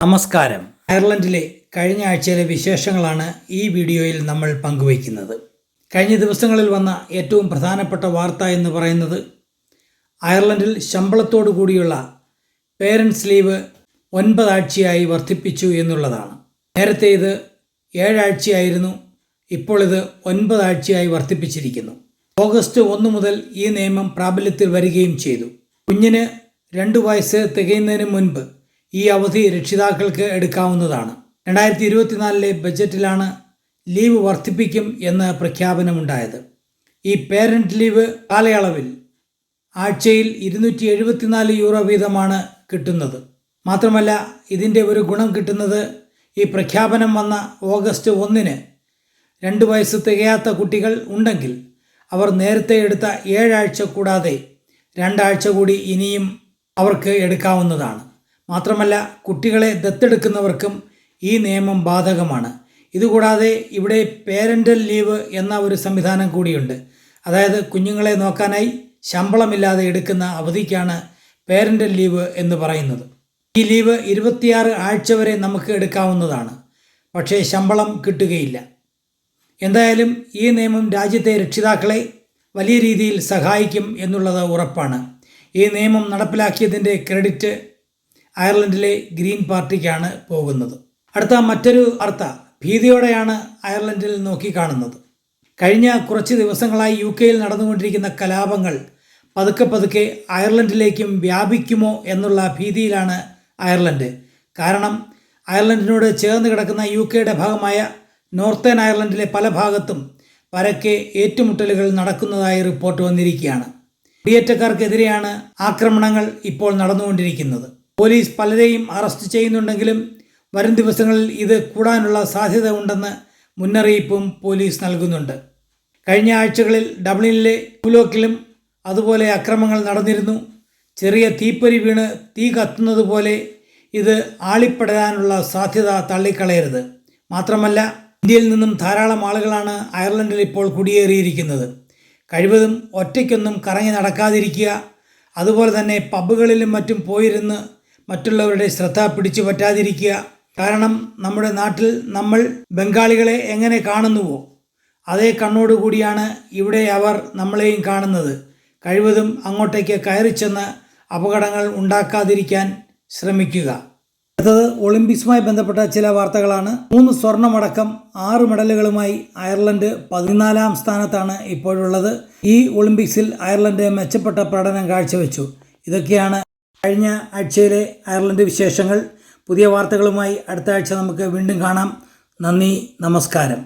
നമസ്കാരം. അയർലൻഡിലെ കഴിഞ്ഞ ആഴ്ചയിലെ വിശേഷങ്ങളാണ് ഈ വീഡിയോയിൽ നമ്മൾ പങ്കുവയ്ക്കുന്നത്. കഴിഞ്ഞ ദിവസങ്ങളിൽ വന്ന ഏറ്റവും പ്രധാനപ്പെട്ട വാർത്ത എന്ന് പറയുന്നത് അയർലൻഡിൽ ശമ്പളത്തോടു കൂടിയുള്ള പേരൻറ്റ്സ് ലീവ് 9 ആഴ്ചയായി വർദ്ധിപ്പിച്ചു എന്നുള്ളതാണ്. നേരത്തെ ഇത് 7 ആഴ്ചയായിരുന്നു. ഇപ്പോൾ ഇത് 9 ആഴ്ചയായി വർദ്ധിപ്പിച്ചിരിക്കുന്നു. ഓഗസ്റ്റ് 1 മുതൽ ഈ നിയമം പ്രാബല്യത്തിൽ വരികയും ചെയ്തു. കുഞ്ഞിന് 2 വയസ്സ് തികയുന്നതിന് മുൻപ് ഈ അവധി രക്ഷിതാക്കൾക്ക് എടുക്കാവുന്നതാണ്. 2024 ബജറ്റിലാണ് ലീവ് വർദ്ധിപ്പിക്കും എന്ന പ്രഖ്യാപനമുണ്ടായത്. ഈ പേരന്റ് ലീവ് കാലയളവിൽ ആഴ്ചയിൽ 274 യൂറോ വീതമാണ് കിട്ടുന്നത്. മാത്രമല്ല, ഇതിൻ്റെ ഒരു ഗുണം കിട്ടുന്നത് ഈ പ്രഖ്യാപനം വന്ന ഓഗസ്റ്റ് 1-ന് 2 വയസ്സ് തികയാത്ത കുട്ടികൾ ഉണ്ടെങ്കിൽ അവർ നേരത്തെ എടുത്ത 7 ആഴ്ച കൂടാതെ 2 ആഴ്ച കൂടി ഇനിയും അവർക്ക് എടുക്കാവുന്നതാണ്. മാത്രമല്ല, കുട്ടികളെ ദത്തെടുക്കുന്നവർക്കും ഈ നിയമം ബാധകമാണ്. ഇതുകൂടാതെ ഇവിടെ പേരൻ്റൽ ലീവ് എന്ന ഒരു സംവിധാനം കൂടിയുണ്ട്. അതായത് കുഞ്ഞുങ്ങളെ നോക്കാനായി ശമ്പളമില്ലാതെ എടുക്കുന്ന അവധിക്കാണ് പേരൻ്റൽ ലീവ് എന്ന് പറയുന്നത്. ഈ ലീവ് 26 ആഴ്ച വരെ നമുക്ക് എടുക്കാവുന്നതാണ്. പക്ഷേ ശമ്പളം കിട്ടുകയില്ല. എന്തായാലും ഈ നിയമം രാജ്യത്തെ രക്ഷിതാക്കളെ വലിയ രീതിയിൽ സഹായിക്കും എന്നുള്ളത് ഉറപ്പാണ്. ഈ നിയമം നടപ്പിലാക്കിയതിൻ്റെ ക്രെഡിറ്റ് അയർലൻഡിലെ ഗ്രീൻ പാർട്ടിക്കാണ് പോകുന്നത്. അടുത്ത മറ്റൊരു വാർത്ത ഭീതിയോടെയാണ് അയർലൻഡിൽ നോക്കിക്കാണുന്നത്. കഴിഞ്ഞ കുറച്ച് ദിവസങ്ങളായി UK-യിൽ നടന്നുകൊണ്ടിരിക്കുന്ന കലാപങ്ങൾ പതുക്കെ അയർലൻഡിലേക്കും വ്യാപിക്കുമോ എന്നുള്ള ഭീതിയിലാണ് അയർലൻഡ്. കാരണം അയർലൻഡിനോട് ചേർന്ന് കിടക്കുന്ന UK-യുടെ ഭാഗമായ നോർത്തേൺ അയർലൻഡിലെ പല ഭാഗത്തും പരക്കെ ഏറ്റുമുട്ടലുകൾ നടക്കുന്നതായി റിപ്പോർട്ട് വന്നിരിക്കുകയാണ്. കുടിയേറ്റക്കാർക്കെതിരെയാണ് ആക്രമണങ്ങൾ ഇപ്പോൾ നടന്നുകൊണ്ടിരിക്കുന്നത്. പോലീസ് പലരെയും അറസ്റ്റ് ചെയ്യുന്നുണ്ടെങ്കിലും വരും ദിവസങ്ങളിൽ ഇത് കൂടാനുള്ള സാധ്യത ഉണ്ടെന്ന് മുന്നറിയിപ്പും പോലീസ് നൽകുന്നുണ്ട്. കഴിഞ്ഞ ആഴ്ചകളിൽ ഡബ്ലിനിലെ പുലോക്കിലും അതുപോലെ അക്രമങ്ങൾ നടന്നിരുന്നു. ചെറിയ തീപ്പൊരി വീണ് തീ കത്തുന്നത് പോലെ ഇത് ആളിപ്പടരാനുള്ള സാധ്യത തള്ളിക്കളയരുത്. മാത്രമല്ല, ഇന്ത്യയിൽ നിന്നും ധാരാളം ആളുകളാണ് അയർലൻഡിൽ ഇപ്പോൾ കുടിയേറിയിരിക്കുന്നത്. കഴിവതും ഒറ്റയ്ക്കൊന്നും കറങ്ങി നടക്കാതിരിക്കുക. അതുപോലെ തന്നെ പബ്ബുകളിലും മറ്റും പോയിരുന്ന് മറ്റുള്ളവരുടെ ശ്രദ്ധ പിടിച്ചു പറ്റാതിരിക്കുക. കാരണം നമ്മുടെ നാട്ടിൽ നമ്മൾ ബംഗാളികളെ എങ്ങനെ കാണുന്നുവോ അതേ കണ്ണോടുകൂടിയാണ് ഇവിടെ അവർ നമ്മളെയും കാണുന്നത്. കഴിവതും അങ്ങോട്ടേക്ക് കയറിച്ചെന്ന് അപകടങ്ങൾ ഉണ്ടാക്കാതിരിക്കാൻ ശ്രമിക്കുക. അടുത്തത് ഒളിമ്പിക്സുമായി ബന്ധപ്പെട്ട ചില വാർത്തകളാണ്. 3 സ്വർണ്ണമടക്കം 6 മെഡലുകളുമായി അയർലൻഡ് 14-ാം സ്ഥാനത്താണ് ഇപ്പോഴുള്ളത്. ഈ ഒളിമ്പിക്സിൽ അയർലൻഡ് മെച്ചപ്പെട്ട പ്രകടനം കാഴ്ചവെച്ചു. ഇതൊക്കെയാണ് കഴിഞ്ഞ ആഴ്ചയിലെ അയർലൻഡ് വിശേഷങ്ങൾ. പുതിയ വാർത്തകളുമായി അടുത്ത ആഴ്ച നമുക്ക് വീണ്ടും കാണാം. നന്ദി, നമസ്കാരം.